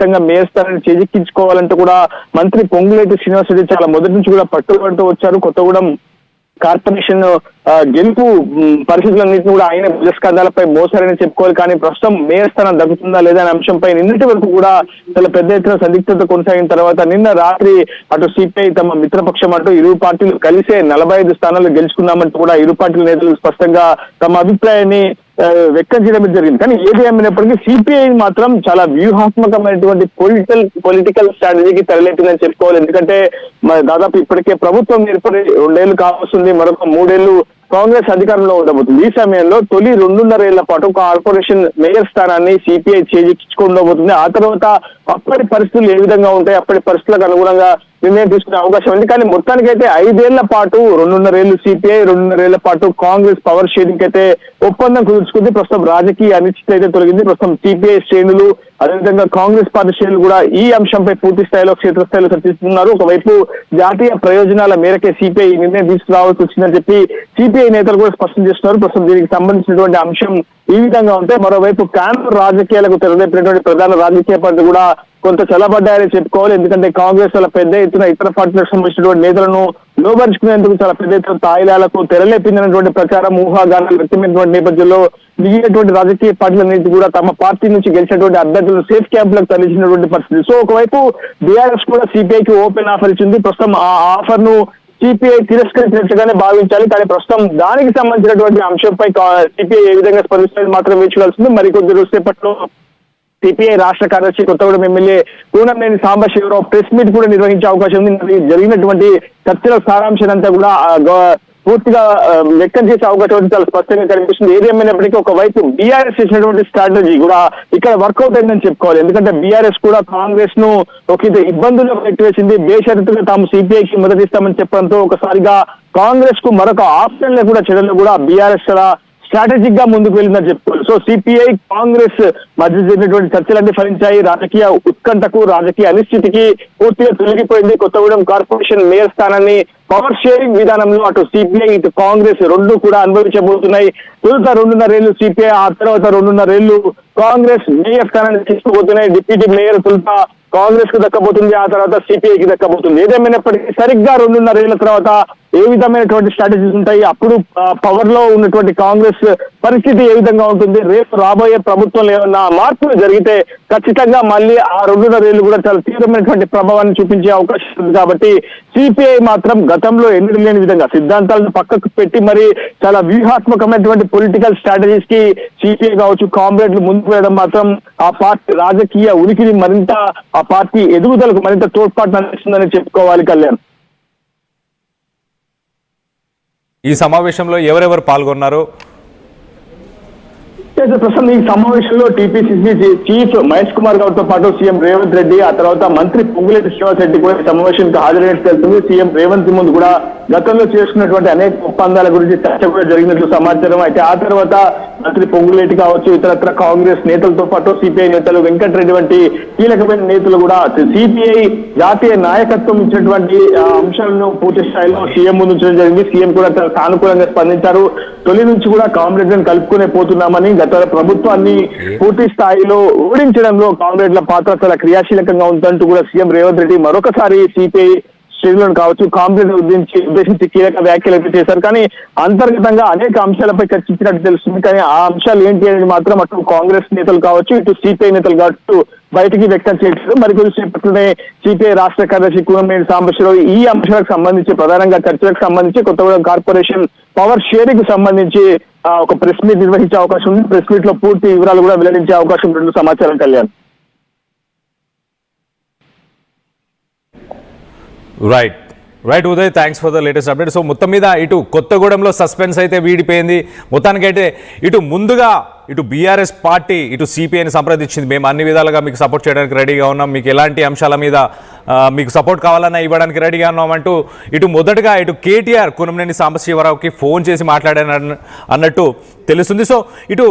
ఖచ్చితంగా మేయర్ స్థానాన్ని చేజిక్కించుకోవాలంటే కూడా మంత్రి పొంగులేటి శ్రీనివాసరెడ్డి చాలా మొదటి నుంచి కూడా పట్టుబడుతూ వచ్చారు. కొత్తగూడెం కార్పొరేషన్ గెలుపు పరిస్థితులన్నింటినీ కూడా ఆయన భుజస్కంధాలపై మోసారని చెప్పుకోవాలి. కానీ ప్రస్తుతం మేయర్ స్థానం దక్కుతుందా లేదా అనే అంశంపై నిన్నటి వరకు కూడా చాలా పెద్ద ఎత్తున సందిగ్ధత కొనసాగిన తర్వాత నిన్న రాత్రి అటు సిపిఐ తమ మిత్రపక్షం అంటూ ఇరు పార్టీలు కలిసే 45 స్థానాలు గెలుచుకున్నామంటూ కూడా ఇరు పార్టీల నేతలు స్పష్టంగా తమ అభిప్రాయాన్ని వ్యక్తం చేయడం జరిగింది. కానీ ఏది ఏమైనప్పటికీ సిపిఐ మాత్రం చాలా వ్యూహాత్మకమైనటువంటి పొలిటికల్ స్ట్రాటజీకి తరలిందని చెప్పుకోవాలి. ఎందుకంటే దాదాపు ఇప్పటికే ప్రభుత్వం ఏర్పడి 2 ఏళ్లు కావస్తుంది, మరొక 3 ఏళ్లు కాంగ్రెస్ అధికారంలో ఉండబోతుంది. ఈ సమయంలో తొలి 2.5 ఏళ్ల పాటు కార్పొరేషన్ మేయర్ స్థానాన్ని సిపిఐ చేజిక్కించుకోబోతుంది. ఆ తర్వాత అప్పటి పరిస్థితులు ఏ విధంగా ఉంటాయి, అప్పటి పరిస్థితులకు అనుగుణంగా నిర్ణయం తీసుకునే అవకాశం ఉంది. కానీ మొత్తానికైతే 5 ఏళ్ల పాటు 2.5 ఏళ్లు సిపిఐ, 2.5 ఏళ్ల పాటు కాంగ్రెస్ పవర్ షేరింగ్ అయితే ఒప్పందం కుదుర్చుకుంది. ప్రస్తుతం రాజకీయ అనిశ్చితి అయితే తొలగింది. ప్రస్తుతం సిపిఐ శ్రేణులు అదేవిధంగా కాంగ్రెస్ పార్టీ శ్రేణులు కూడా ఈ అంశంపై పూర్తి స్థాయిలో క్షేత్రస్థాయిలో చర్చిస్తున్నారు. ఒకవైపు జాతీయ ప్రయోజనాల మేరకే సిపిఐ నిర్ణయం తీసుకురావాల్సి వచ్చిందని చెప్పి సిపిఐ నేతలు కూడా స్పష్టం చేస్తున్నారు. ప్రస్తుతం దీనికి సంబంధించినటువంటి అంశం ఈ విధంగా ఉంటే, మరోవైపు క్యాడర్ రాజకీయాలకు తెరలేపినటువంటి ప్రధాన రాజకీయ పార్టీ కూడా కొంత చల్లబడ్డాయని చెప్పుకోవాలి. ఎందుకంటే కాంగ్రెస్ చాలా పెద్ద ఎత్తున ఇతర పార్టీలకు సంబంధించినటువంటి నేతలను లోపరుచుకునేందుకు చాలా పెద్ద ఎత్తున తాయిలాలకు తెరలేపిందనేటువంటి ప్రచారం ఊహాగానాలు వ్యక్తమైనటువంటి నేపథ్యంలో మిగిలినటువంటి రాజకీయ పార్టీలన్నింటి కూడా తమ పార్టీ నుంచి గెలిచినటువంటి అభ్యర్థులను సేఫ్ క్యాంపులకు తరలించినటువంటి పరిస్థితి. సో ఒకవైపు బీఆర్ఎస్ కూడా సిపిఐకి ఓపెన్ ఆఫర్ ఇచ్చింది. ప్రస్తుతం ఆ ఆఫర్ ను సిపిఐ తిరస్కరించినట్టుగానే భావించాలి. కానీ ప్రస్తుతం దానికి సంబంధించినటువంటి అంశంపై సిపిఐ ఏ విధంగా స్పందిస్తున్నది మాత్రం వేచి చూడాల్సింది. మరికొద్ది రోజుసేపట్లో సిపిఐ రాష్ట్ర కార్యదర్శి Kothagudem MLA Kunamneni Sambasivarao press meet కూడా నిర్వహించే అవకాశం ఉంది. జరిగినటువంటి చర్చల సారాంశాన్ని అంతా కూడా పూర్తిగా వ్యక్తం చేసే అవకాశం చాలా స్పష్టంగా కనిపిస్తుంది. ఏదేమైనప్పటికీ ఒకవైపు బీఆర్ఎస్ చేసినటువంటి స్ట్రాటజీ కూడా ఇక్కడ వర్కౌట్ అయిందని చెప్పుకోవాలి. ఎందుకంటే బీఆర్ఎస్ కూడా కాంగ్రెస్ ను ఒక ఇబ్బందుల్లో పెట్టివేసింది. బేషరతుగా తాము సిపిఐకి మద్దతిస్తామని చెప్పడంతో ఒకసారిగా కాంగ్రెస్ కు మరొక ఆప్షన్ కూడా చేయడంలో కూడా బీఆర్ఎస్ స్ట్రాటజిక్ గా ముందుకు వెళ్ళిందని చెప్పుకోవాలి. సో సిపిఐ కాంగ్రెస్ మధ్య జరిగినటువంటి చర్చలన్నీ ఫలించాయి. రాజకీయ ఉత్కంఠకు రాజకీయ అనిశ్చితికి పూర్తిగా తొలగిపోయింది. కొత్తగూడెం కార్పొరేషన్ మేయర్ స్థానాన్ని పవర్ షేరింగ్ విధానంలో అటు సిపిఐ ఇటు కాంగ్రెస్ రెండు కూడా అనుభవించబోతున్నాయి. తొలుత 2.5 ఏళ్లు సిపిఐ, ఆ తర్వాత 2.5 ఏళ్లు కాంగ్రెస్ మేయర్ స్థానాన్ని తీసుకోబోతున్నాయి. డిప్యూటీ మేయర్ తొలుత కాంగ్రెస్ కు దక్కబోతుంది, ఆ తర్వాత సిపిఐకి దక్కబోతుంది. ఏదేమైనప్పటికీ సరిగ్గా 2.5 ఏళ్ల తర్వాత ఏ విధమైనటువంటి స్ట్రాటజీస్ ఉంటాయి, అప్పుడు పవర్ లో ఉన్నటువంటి కాంగ్రెస్ పరిస్థితి ఏ విధంగా ఉంటుంది, రేపు రాబోయే ప్రభుత్వంలో ఏమన్నా మార్పులు జరిగితే ఖచ్చితంగా మళ్ళీ ఆ 2.5 ఏళ్లు కూడా చాలా తీవ్రమైనటువంటి ప్రభావాన్ని చూపించే అవకాశం ఉంది. కాబట్టి సిపిఐ మాత్రం గతంలో ఎన్నడూ లేని విధంగా సిద్ధాంతాలను పక్కకు పెట్టి మరి చాలా వ్యూహాత్మకమైనటువంటి పొలిటికల్ స్ట్రాటజీస్ కి సిపిఐ కావచ్చు కామ్రేడ్లు ముందుకు వెళ్ళడం మాత్రం ఆ పార్టీ రాజకీయ ఉనికిని మరింత, ఆ పార్టీ ఎదుగుదలకు మరింత తోడ్పాటు అందిస్తుందని చెప్పుకోవాలి. కళ్యాణ్, ఈ సమావేశంలో ఎవరెవరు పాల్గొన్నారు? ప్రస్తుతం ఈ సమావేశంలో టీపీసీసీ చీఫ్ మహేష్ కుమార్ గౌడ్ తో పాటు సీఎం రేవంత్ రెడ్డి, ఆ తర్వాత మంత్రి పొంగులేటి శ్రీనివాసరెడ్డి కూడా సమావేశానికి హాజరైనట్టు తెలుస్తుంది. సీఎం రేవంత్ ముందు కూడా గతంలో చేసుకున్నటువంటి అనేక ఒప్పందాల గురించి చర్చ కూడా జరిగినట్లు సమాచారం. అయితే ఆ తర్వాత మంత్రి పొంగులేటి కావచ్చు, ఇతరత్ర కాంగ్రెస్ నేతలతో పాటు సిపిఐ నేతలు, వెంకటరెడ్డి వంటి కీలకమైన నేతలు కూడా సిపిఐ జాతీయ నాయకత్వం ఇచ్చినటువంటి అంశాలను పూర్తి స్థాయిలో సీఎం ముందు ఉంచడం జరిగింది. సీఎం కూడా సానుకూలంగా స్పందించారు. తొలి నుంచి కూడా కామ్రేడ్లను కలుపుకునే పోతున్నామని, గత ప్రభుత్వాన్ని పూర్తి స్థాయిలో ఓడించడంలో కాంగ్రెస్ల పాత్ర చాలా క్రియాశీలకంగా ఉందంటూ కూడా సీఎం రేవంత్ రెడ్డి మరొకసారి సిపిఐ శ్రేణులను కావచ్చు కాంగ్రెస్ ఉద్దేశించి కీలక వ్యాఖ్యలు అయితే చేశారు. కానీ అంతర్గతంగా అనేక అంశాలపై చర్చించినట్టు తెలుస్తుంది. కానీ ఆ అంశాలు ఏంటి అనేది మాత్రం అటు కాంగ్రెస్ నేతలు కావచ్చు, ఇటు సిపిఐ నేతలు కావచ్చు బయటికి వ్యక్తం చేయట్లేదు. మరి కొద్దిసేపట్లోనే సిపిఐ రాష్ట్ర కార్యదర్శి కూనంనేని సాంబశివరావు ఈ అంశాలకు సంబంధించి ప్రధానంగా చర్చలకు సంబంధించి కొత్తగూడెం కార్పొరేషన్ పవర్ షేరింగ్ కు సంబంధించి ఒక ప్రెస్ మీట్ నిర్వహించే అవకాశం ఉంది. ప్రెస్ మీట్ లో పూర్తి వివరాలు కూడా వెల్లడించే అవకాశం ఉన్నట్లు సమాచారం. Kalyan, right Uday, thanks for the latest update. So మొత్తం మీద ఇటు కొత్తగూడెంలో సస్పెన్స్ అయితే వీడిపోయింది. మొత్తానికైతే ఇటు ముందుగా ఇటు బీఆర్ఎస్ పార్టీ ఇటు సిపిఐని సంప్రదించింది. మేము అన్ని విధాలుగా మీకు సపోర్ట్ చేయడానికి రెడీగా ఉన్నాం, మీకు ఎలాంటి అంశాల మీద మీకు సపోర్ట్ కావాలన్నా ఇవ్వడానికి రెడీగా ఉన్నామంటూ ఇటు మొదటగా ఇటు కేటీఆర్ కూనంనేని సాంబశివరావుకి ఫోన్ చేసి మాట్లాడాను అన్నట్టు తెలుస్తుంది. సో ఇటు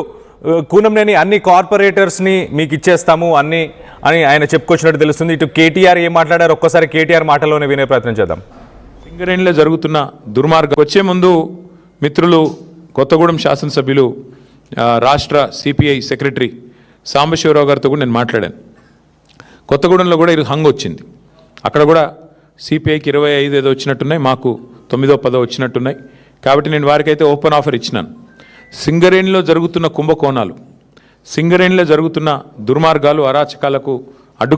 కూనంనేని అన్ని కార్పొరేటర్స్ని మీకు ఇచ్చేస్తాము అని ఆయన చెప్పుకొచ్చినట్టు తెలుస్తుంది. ఇటు కేటీఆర్ ఏం మాట్లాడారు ఒక్కసారి కేటీఆర్ మాటలోనే వినే ప్రయత్నం చేద్దాం. సింగరేణిలో జరుగుతున్న దుర్మార్గం వచ్చే ముందు మిత్రులు కొత్తగూడెం శాసనసభ్యులు రాష్ట్ర సిపిఐ సెక్రటరీ సాంబశివరావు గారితో కూడా నేను మాట్లాడాను. కొత్తగూడెంలో కూడా ఈరోజు హంగ్ వచ్చింది. అక్కడ కూడా సిపిఐకి 25 ఏదో వచ్చినట్టున్నాయి, మాకు 9, 10 వచ్చినట్టున్నాయి. కాబట్టి నేను వారికైతే ఓపెన్ ఆఫర్ ఇచ్చినాను. సింగరేణిలో జరుగుతున్న కుంభకోణాలు, సింగరేణిలో జరుగుతున్న దుర్మార్గాలు, అరాచకాలకు అడ్డుకట్ట